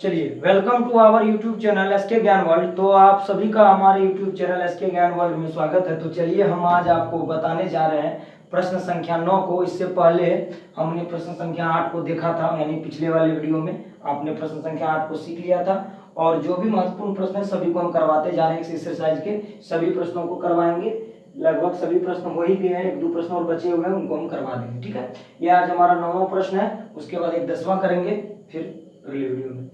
चलिए, welcome to our YouTube channel SK Gyan World. तो आप सभी का हमारे YouTube channel SK Gyan World में स्वागत है। तो चलिए, हम आज आपको बताने जा रहे हैं प्रश्न संख्या 9 को। इससे पहले हमने प्रश्न संख्या 8 को देखा था, यानी पिछले वाले वीडियो में आपने प्रश्न संख्या 8 को सीख लिया था। और जो भी महत्वपूर्ण प्रश्न है सभी को हम करवाते जा रहे हैं। इस एक्सरसाइज के सभी प्रश्नों को करवाएंगे। लगभग सभी प्रश्न हो ही गए हैं, 1-2 प्रश्न और बचे हुए हैं, उनको हम करवा देंगे। ठीक है, ये आज हमारा 9वां प्रश्न है। उसके बाद एक 10वां करेंगे फिर अगले वीडियो में।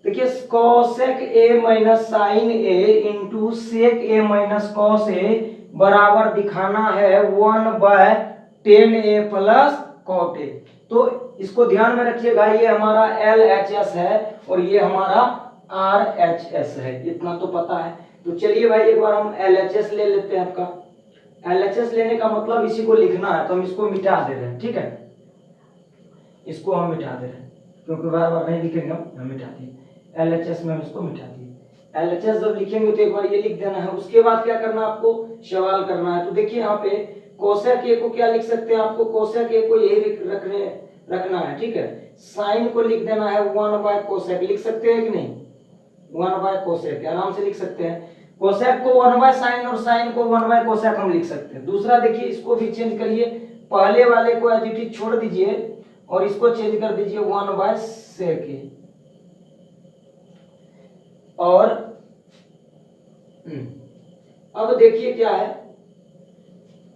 देखिए, cosec A minus sign A into sec A minus cos A बराबर दिखाना है 1/10 ए प्लस कॉट ए। तो इसको ध्यान में रखिएगा, ये हमारा LHS है और ये हमारा RHS है, इतना तो पता है। तो चलिए भाई, एक बार हम LHS ले लेते हैं। आपका LHS लेने का मतलब इसी को लिखना है, तो हम इसको मिटा दे रहे हैं। ठीक है, इसको हम मिटा दे रहे हैं क्योंकि बार बार नहीं लिखेंगे, हम मिटा दिए। LHS में हम इसको मिटा दिए। LHS जब लिखेंगे तो एक बार ये लिख देना है। उसके बाद क्या करना है, आपको सवाल करना है। तो देखिए, यहाँ पे कोसेक ए को क्या लिख सकते हैं, आपको कोसेक ए को यही रखना है। ठीक है, साइन को लिख देना है 1/कोसेक। लिख सकते हैं कि नहीं, 1/कोसेक आराम से लिख सकते हैं। कोसेक को 1/साइन और साइन को 1/कोसेक हम लिख सकते हैं। दूसरा देखिए, इसको भी चेंज करिए, पहले वाले को एज इट इज छोड़ दीजिए और इसको चेंज कर दीजिए 1/सेक। और अब देखिए क्या है,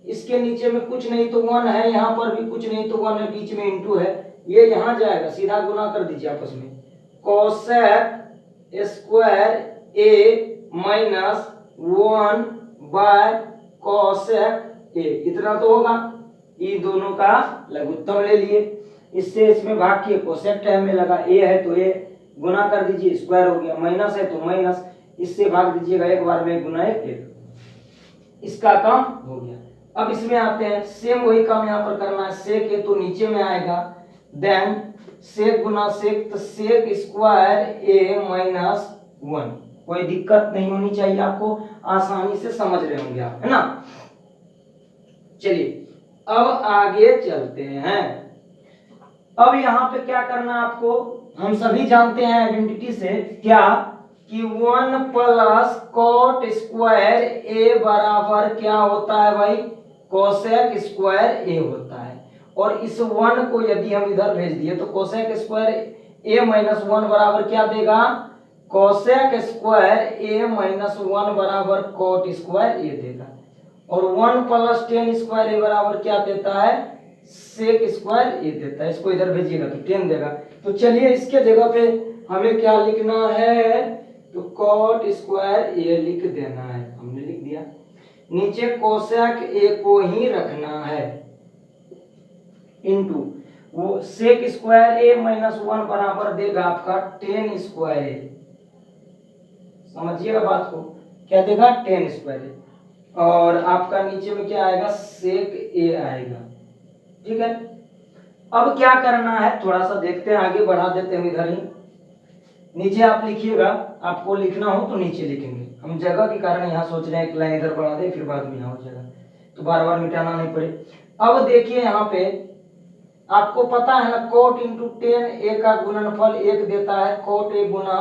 इसके नीचे में कुछ नहीं तो 1 है, यहां पर भी कुछ नहीं तो 1 है, बीच में इंटू है, ये यहां जाएगा, सीधा गुना कर दीजिए आपस में। कोसेक स्क्वायर ए माइनस 1/कोसेक ए, इतना तो होगा। ये दोनों का लघुत्तम ले लिए, इससे इसमें भाग किए, कोसेक टाइम में लगा, ए है तो ए गुना कर दीजिए, स्क्वायर हो गया, माइनस है तो माइनस, इससे भाग दीजिएगा, एक बार में गुना 1, इसका काम हो गया। अब इसमें आते हैं, सेम वही काम यहाँ पर करना है। सेक ए तो नीचे में आएगा, देन सेक गुना सेक, तो सेक स्क्वायर ए माइनस 1। कोई दिक्कत नहीं होनी चाहिए, आपको आसानी से समझ रहे होंगे आप, है ना। चलिए, अब आगे चलते हैं। अब यहाँ पे क्या करना आपको, हम सभी जानते हैं आइडेंटिटी से क्या, कि 1 + cot स्क्वायर ए बराबर क्या होता है भाई, कोसेक स्क्वायर ए होता है। और इस 1 को यदि हम इधर भेज दिए तो कोसेक स्क्वायर ए माइनस 1 बराबर क्या देगा, कोसेक स्क्वायर ए माइनस 1 बराबर cot स्क्वायर ए देगा। और 1 + tan स्क्वायर ए बराबर क्या देता है, सेक स्क्वायर ए देता है। इसको इधर भेजिएगा तो 10 देगा। तो चलिए, इसके जगह पे हमें क्या लिखना है, तो cot स्क्वायर ए लिख देना है, हमने लिख दिया। नीचे कोसेक ए को ही रखना है, इनटू वो सेक स्क्वायर ए माइनस 1 बराबर देगा आपका tan स्क्वायर ए। समझिएगा बात को, क्या देगा, tan स्क्वायर ए। और आपका नीचे में क्या आएगा, सेक ए आएगा। ठीक है, अब क्या करना है, थोड़ा सा देखते हैं, आगे बढ़ा देते हैं इधर ही। नीचे आप लिखिएगा, आपको लिखना हो तो नीचे लिखेंगे, हम जगह के कारण यहाँ सोच रहे हैं एक लाइन इधर बढ़ा दे, फिर बाद में यहाँ हो जाएगा, तो बार बार मिटाना नहीं पड़े। अब देखिए, यहाँ पे आपको पता है ना, cot इंटू tan ए का गुणनफल 1 देता है, cot ए गुना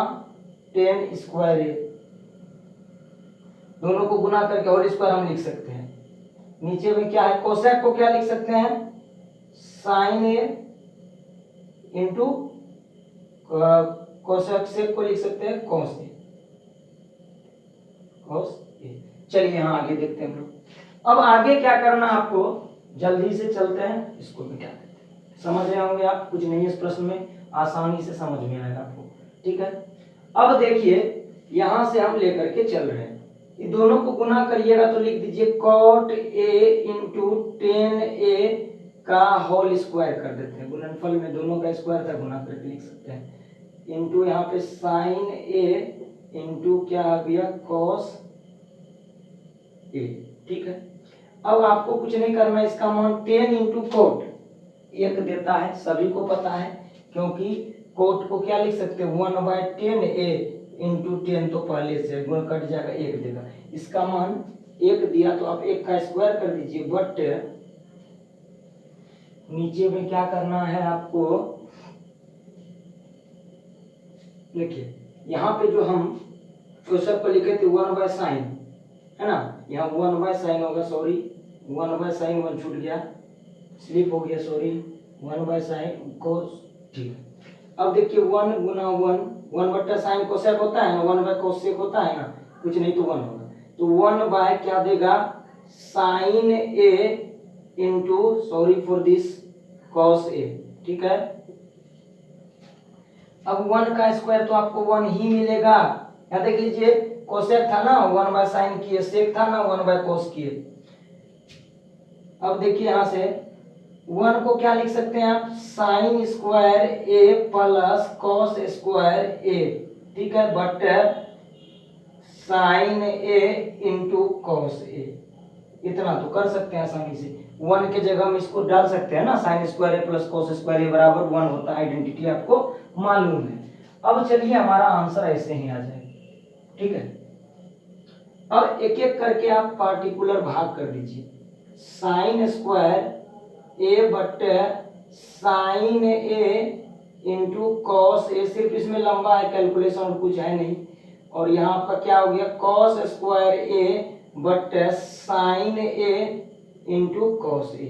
tan स्क्वायर ए, दोनों को गुना करके होल स्क्वायर हम लिख सकते हैं। नीचे में क्या है, कोसेक को क्या लिख सकते हैं, साइन ए इंटू कोसेक सेक को लिख सकते हैं कॉस ए, कॉस ए। चलिए, यहाँ आगे देखते हैं हम लोग। अब आगे क्या करना आपको, जल्दी से चलते हैं, इसको मिटा देते हैं। समझ रहे होंगे आप, कुछ नहीं इस प्रश्न में, आसानी से समझ में आएगा आपको। ठीक है, अब देखिए, यहां से हम लेकर के चल रहे हैं, ये दोनों को गुना करिएगा तो लिख दीजिए cot ए इंटू tan ए का होल स्क्वायर कर देते हैं। गुणनफल में दोनों का स्क्वायर था, गुना करके लिख सकते हैं। इंटू यहाँ पे साइन ए इंटू क्या आ गया, cos ए। ठीक है, अब आपको कुछ नहीं करना, इसका मान 10 इंटू cot 1 देता है, सभी को पता है, क्योंकि cot को क्या लिख सकते हैं, 1/10 ए इंटू 10, तो पहले से गुण कट जाएगा, 1 देगा। इसका मान 1 दिया तो आप 1 का स्क्वायर कर दीजिए, बट नीचे में क्या करना है आपको, देखिए यहाँ पे जो हम क्वेश्चन पर लिखे थे 1/sin, है ना, यहाँ 1/sin होगा, सॉरी 1/sin 1 छूट गया, स्लिप हो गया, सॉरी 1/sin cos, ठीक। अब देखिए 1 गुना 1/sin कोसेक होता है ना, 1/cosec होता है ना, कुछ नहीं तो 1 होगा, तो 1 क्या देगा, sin a into, sorry for this, cos a, ठीक है। अब 1 का स्क्वायर तो आपको 1 ही मिलेगा, यहाँ देख लीजिए कोसेक था ना 1/sin किए, सेक था ना 1/cos किए। अब देखिए यहाँ से 1 को क्या लिख सकते हैं आप, sin square A plus cos square A, ठीक है, but sin A into cos A, इतना तो कर सकते हैं आसानी से। 1 के जगह हम इसको डाल सकते हैं ना, sign square A plus cos square A बराबर 1 होता है, आइडेंटिटी आपको मालूम है। अब चलिए हमारा आंसर ऐसे ही आ जाएगा, ठीक है। अब एक एक करके आप पार्टिकुलर भाग कर दीजिए, साइन स्क्वायर ए बट्टे साइन ए इंटू कॉस ए, सिर्फ इसमें लंबा है कैलकुलेशन और कुछ है नहीं, और यहाँ पर क्या हो गया, कॉस स्क्वायर ए बट्टे साइन ए इंटू कॉस ए।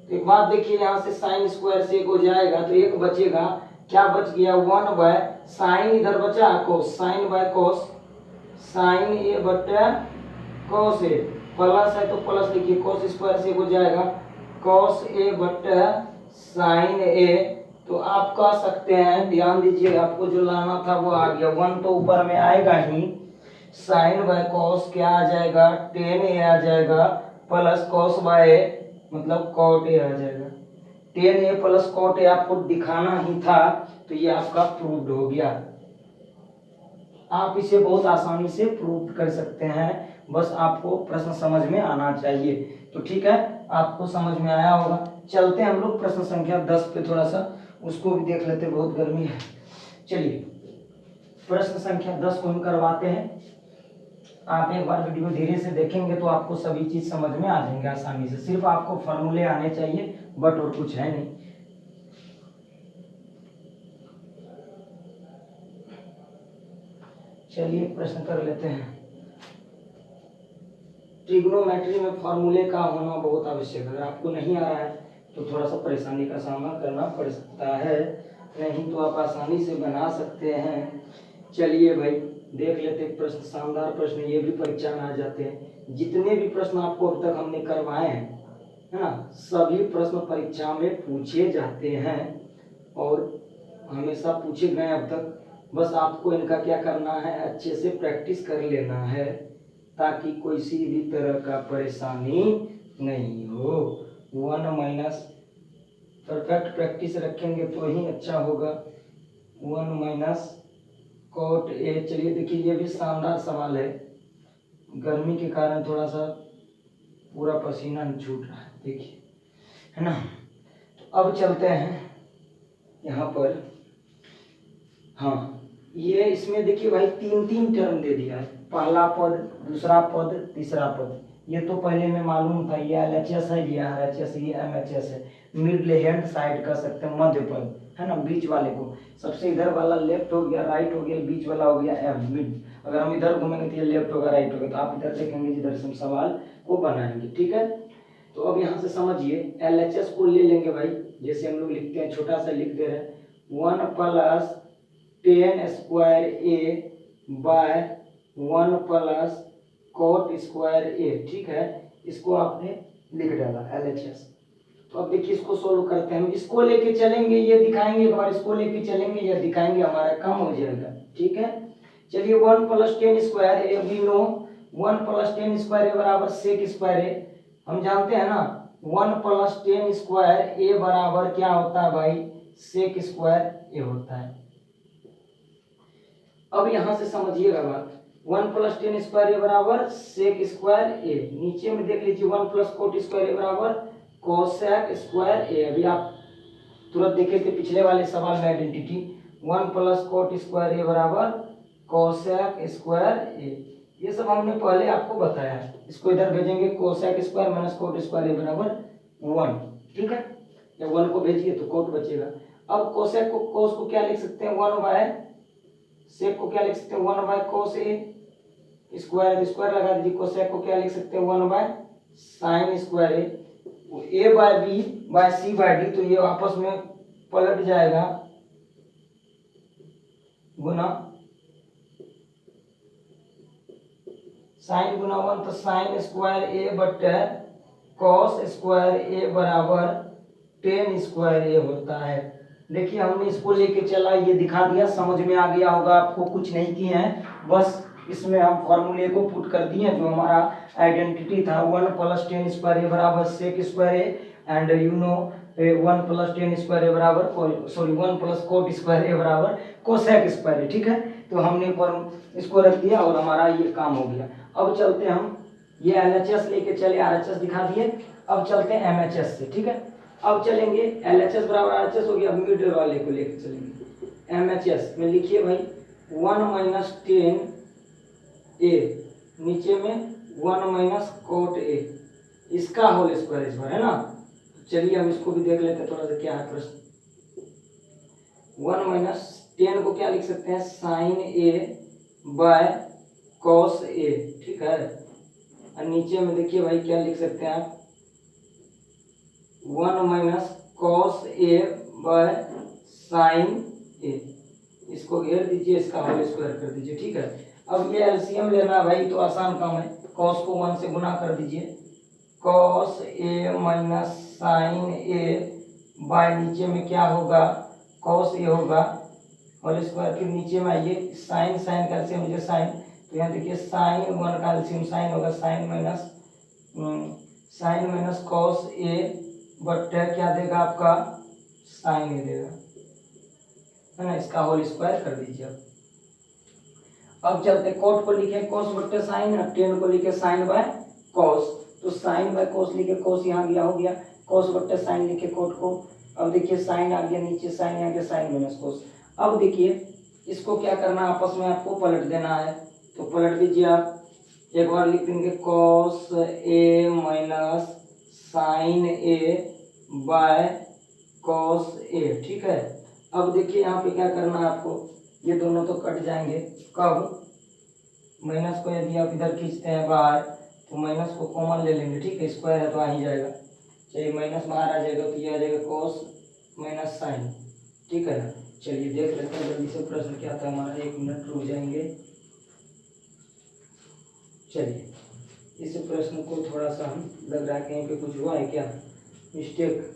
तो एक बात देखिए, यहाँ से साइन स्क्वायर से एक हो जाएगा तो एक बचेगा, क्या बच गया, 1/sin, इधर बचा कोस, साइन बाय कोस, साइन ए बट्टे कॉस ए, प्लस है तो प्लस लिखिए, कोस स्क्वायर से एक हो जाएगा, कॉस ए बट्टे साइन ए। तो आप कह सकते हैं, ध्यान दीजिए, आपको जो लाना था वो आ गया, 1 तो ऊपर में आएगा ही, साइन बाय कॉस क्या आ जाएगा, tan a आ जाएगा, प्लस कॉस बाय मतलब कॉट ए आ जाएगा, tan a plus cot a आपको दिखाना ही था, तो ये आपका प्रूव्ड हो गया। आप इसे बहुत आसानी से प्रूव कर सकते हैं, बस आपको प्रश्न समझ में आना चाहिए। तो ठीक है, आपको समझ में आया होगा। चलते हैं हम लोग प्रश्न संख्या 10 पे, थोड़ा सा उसको भी देख लेते, बहुत गर्मी है। चलिए प्रश्न संख्या 10 को हम करवाते हैं। आप एक बार वीडियो धीरे से देखेंगे तो आपको सभी चीज समझ में आ जाएंगे आसानी से, सिर्फ आपको फॉर्मूले आने चाहिए, बट और कुछ है नहीं। चलिए प्रश्न कर लेते हैं। ट्रिग्नोमेट्री में फॉर्मूले का होना बहुत आवश्यक है, अगर आपको नहीं आ रहा है तो थोड़ा सा परेशानी का सामना करना पड़ सकता है, नहीं तो आप आसानी से बना सकते हैं। चलिए भाई देख लेते हैं प्रश्न, शानदार प्रश्न, ये भी परीक्षा में आ जाते हैं। जितने भी प्रश्न आपको अब तक हमने करवाए हैं, है ना, सभी प्रश्न परीक्षा में पूछे जाते हैं और हमेशा पूछे गए अब तक। बस आपको इनका क्या करना है, अच्छे से प्रैक्टिस कर लेना है, ताकि कोई सी भी तरह का परेशानी नहीं हो। 1 परफेक्ट प्रैक्टिस रखेंगे तो ही अच्छा होगा। 1 cot a, चलिए देखिए ये भी शानदार सवाल है, गर्मी के कारण थोड़ा सा पूरा पसीना छूट रहा है, देखिए, है ना। तो अब चलते हैं यहाँ पर, हाँ ये इसमें देखिए भाई 3 टर्म दे दिया है, पहला पद, दूसरा पद, तीसरा पद। ये तो पहले में मालूम था, ये LHS है, ये RHS, ये MHS है। मिड हैंड साइड कर सकते हैं, मध्य पद, है ना, बीच वाले को। सबसे इधर वाला लेफ्ट हो गया, राइट हो गया, बीच वाला हो गया एम, मिड। अगर हम इधर घूमेंगे तो ये लेफ्ट होगा, राइट होगा, तो आप इधर देखेंगे जिधर से हम सवाल को बनाएंगे, ठीक है। तो अब यहाँ से समझिए, LHS को ले लेंगे भाई, जैसे हम लोग लिखते हैं, छोटा सा लिख दे रहे हैं, 1 + tan square a bye 1 + cot square A, ठीक है। इसको आपने लिख डाला LHS। तो अब देखिए इसको सोल्व करते हैं, हम इसको लेके चलेंगे, ये दिखाएंगे एक बार, इसको लेके चलेंगे, ये दिखाएंगे, हमारा काम हो जाएगा, ठीक है। चलिए 1 + tan square A, we know 1 + tan square A बराबर sec स्क्वायर ए, हम जानते हैं ना, 1 + tan स्क्वायर ए बराबर क्या होता है भाई, sec स्क्वायर ए होता है। अब यहां से समझिएगा बात, 1 + tan स्क्वायर ए बराबर sec स्क्वायर ए, नीचे में देख लीजिए 1 + cot स्क्वायर ए बराबर cosec स्क्वायर ए। अभी आप तुरंत देखे थे पिछले वाले सवाल में आइडेंटिटी, 1 + cot स्क्वायर ए बराबर cosec स्क्वायर ए, ये सब हमने पहले आपको बताया है। इसको इधर भेजेंगे, cosec square minus cot square A बराबर 1, ठीक है। या 1 को भेजिए तो cot बचेगा। अब cosec को, cos को क्या लिख सकते हैं, 1 सेक को क्या लिख सकते हैं 1 by cos a square, square लगा दीजिए। कोसेक को क्या लिख सकते हैं 1 by sine square a by b by c by d, तो ये आपस में पलट जाएगा गुना साइन गुना 1 तो साइन स्क्वायर ए बटे कॉस स्क्वायर ए बराबर टेन स्क्वायर ए होता है। देखिए हमने इसको लेके चला, ये दिखा दिया, समझ में आ गया होगा आपको, कुछ नहीं किए हैं, बस इसमें हम फॉर्मूले को पुट कर दिए जो हमारा आइडेंटिटी था 1 प्लस टेन स्क्वायर ए बराबर sec square A and you know 1 plus tan square A बराबर sorry 1 plus cot square A बराबर कोसेक स्क्वायर ए। ठीक है, तो हमने इसको रख दिया और हमारा ये काम हो गया। अब चलते हम, ये LHS लेके चले, RHS दिखा दिए, अब चलते हैं MHS से। ठीक है, अब चलेंगे LHS बराबर RHS हो गया, अब मिडिल वाले को लेके चलेंगे। MHS में लिखिए भाई 1 माइनस टेन ए, नीचे में 1 माइनस कोट ए, इसका होल स्क्वायर इस बार है ना। चलिए हम इसको भी देख लेते हैं थोड़ा सा क्या है प्रश्न। 1 माइनस टेन को क्या लिख सकते हैं sign A by cos A. ठीक है, और नीचे में देखिए भाई क्या लिख सकते हैं आप 1 minus cos A by sine A, इसको घेर दीजिए, इसका होल स्क्वायर कर दीजिए। ठीक है, अब ये एलसीएम लेना है भाई, तो आसान काम है, कॉस को 1 से गुना कर दीजिए, cos A minus sign A bye नीचे में क्या होगा कॉस ए होगा और स्क्वायर, फिर नीचे में आइए साइन, साइन का एलसीएम मुझे साइन, तो यहाँ देखिए साइन 1 का एलसीएम साइन होगा sine minus cos a but क्या देगा आपका साइन ए देगा, है ना, इसका होल स्क्वायर कर दीजिए। अब चलते कोट को लिखे कोस बट्टे साइन, टेन को लिखे साइन बाय कॉस, तो साइन बाय कॉस लिखे कोस यहाँ गया हो गया, कॉस बट्टे साइन लिखे कोट को। अब देखिए साइन आ गया नीचे, साइन आ गया साइन माइनस कॉस। अब देखिए इसको क्या करना है, आपस में आपको पलट देना है, तो पलट दीजिए आप, एक बार लिख देंगे cos A minus sign A by cos A. ठीक है, अब देखिए यहाँ पे क्या करना है आपको, ये दोनों तो कट जाएंगे, कब माइनस को यदि आप इधर खींचते हैं बाहर तो माइनस को कॉमन ले लेंगे। ठीक है, स्क्वायर है तो आ ही जाएगा, चलिए माइनस बाहर आ जाएगा तो ये आ जाएगा कॉस माइनस साइन। ठीक है ना, चलिए देख लेते हैं जल्दी से प्रश्न क्या था हमारा, 1 मिनट रुक जाएंगे। चलिए इस प्रश्न को थोड़ा सा हम, लग रहा है कहीं पे कुछ हुआ है क्या मिस्टेक।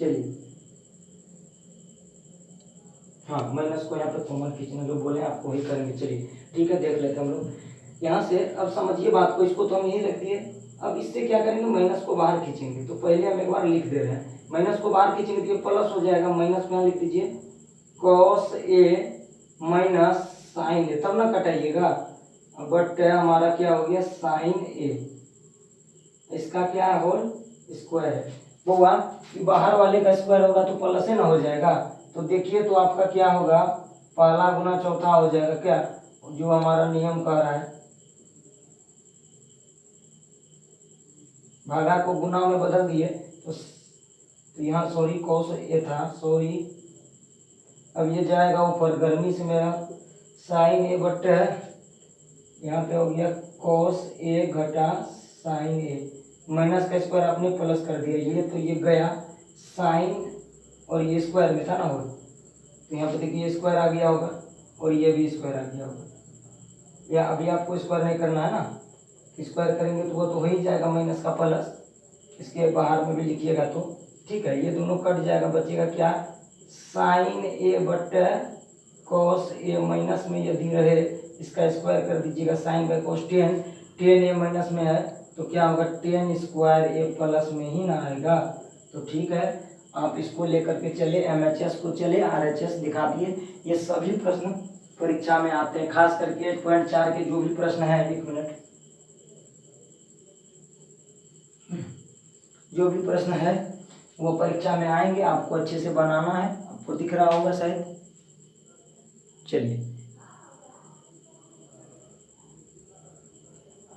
चलिए हाँ, माइनस को यहाँ पे कॉमन खींचना जो बोले आपको वही करेंगे। चलिए ठीक है, देख लेते हैं हम लोग यहाँ से। अब समझिए बात को, इसको तो हम यही रख दिए, अब इससे क्या करेंगे माइनस को बाहर खींचेंगे, तो पहले हम एक बार लिख दे रहे हैं, माइनस को बाहर खींचेंगे तो ये प्लस हो जाएगा, माइनस में यहाँ लिख दीजिए कॉस ए माइनस साइन ए, तब ना कटाइएगा, बट हमारा क्या हो गया साइन ए, इसका क्या है होल स्क्वायर है। वो बाहर वाले का स्क्वायर होगा तो प्लस है ना हो जाएगा, तो देखिए तो आपका क्या होगा पहला गुना चौथा हो जाएगा, क्या जो हमारा नियम कह रहा है, भागा को गुना में बदल दिए तो यहाँ सॉरी कॉस ए था, सॉरी, अब ये जाएगा ऊपर गर्मी से मेरा साइन ए बट यहाँ पे हो गया कॉस ए घटा साइन ए, माइनस का स्क्वायर आपने प्लस कर दिया, ये तो ये गया साइन और ये स्क्वायर में था ना वो, तो यहाँ पे देखिए ये स्क्वायर आ गया होगा और ये भी स्क्वायर आ गया होगा, या अभी आपको स्क्वायर नहीं करना है ना, स्क्वायर करेंगे तो वो तो हो ही जाएगा माइनस का प्लस, इसके बाहर में भी लिखिएगा तो ठीक है, ये दोनों कट जाएगा, बचेगा क्या sine A but cos A, minus में यदि रहे इसका स्क्वायर कर दीजिएगा, sine by cos ten, ten A minus में है तो क्या होगा टेन स्क्वायर ए प्लस में ही ना आएगा, तो ठीक है आप इसको लेकर के चले, MHS को चले, RHS दिखा दिए। ये सभी प्रश्न परीक्षा में आते हैं, खास करके 8.4 के जो भी प्रश्न है, 1 मिनट, जो भी प्रश्न है वो परीक्षा में आएंगे, आपको अच्छे से बनाना है, आपको दिख रहा होगा शायद। चलिए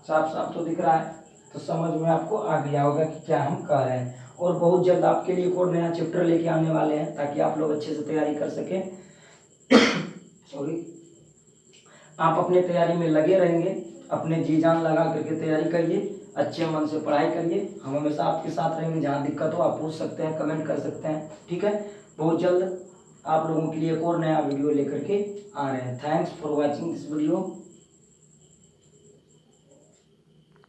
साफ साफ तो दिख रहा है, तो समझ में आपको आ गया होगा कि क्या हम कह रहे हैं। और बहुत जल्द आपके लिए एक और नया चैप्टर लेके आने वाले हैं ताकि आप लोग अच्छे से तैयारी कर सकें। सॉरी, आप अपने तैयारी में लगे रहेंगे, अपने जी जान लगा करके तैयारी करिए, अच्छे मन से पढ़ाई करिए। हम हमेशा आपके साथ रहेंगे, जहाँ दिक्कत हो आप पूछ सकते हैं, कमेंट कर सकते हैं, ठीक है। बहुत जल्द आप लोगों के लिए एक और नया वीडियो लेकर के आ रहे हैं। Thanks for watching this video.